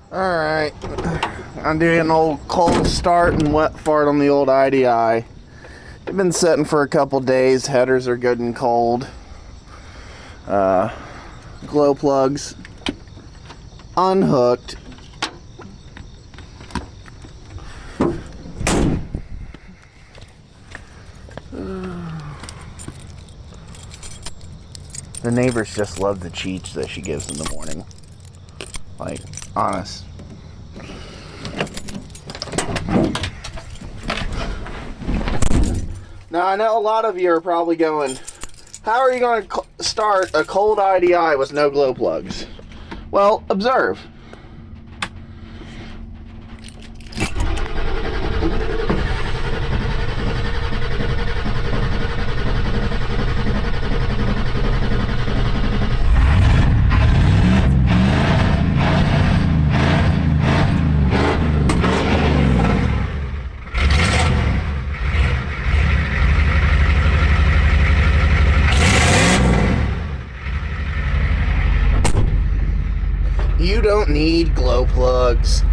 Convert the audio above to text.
Alright, I'm doing an old cold start and wet fart on the old IDI. It's been sitting for a couple days. Headers are good and cold. Glow plugs unhooked. The neighbors just love the cheats that she gives in the morning. Like, honest. Now, I know a lot of you are probably going, how are you going to start a cold IDI with no glow plugs? Well, observe. You don't need glow plugs.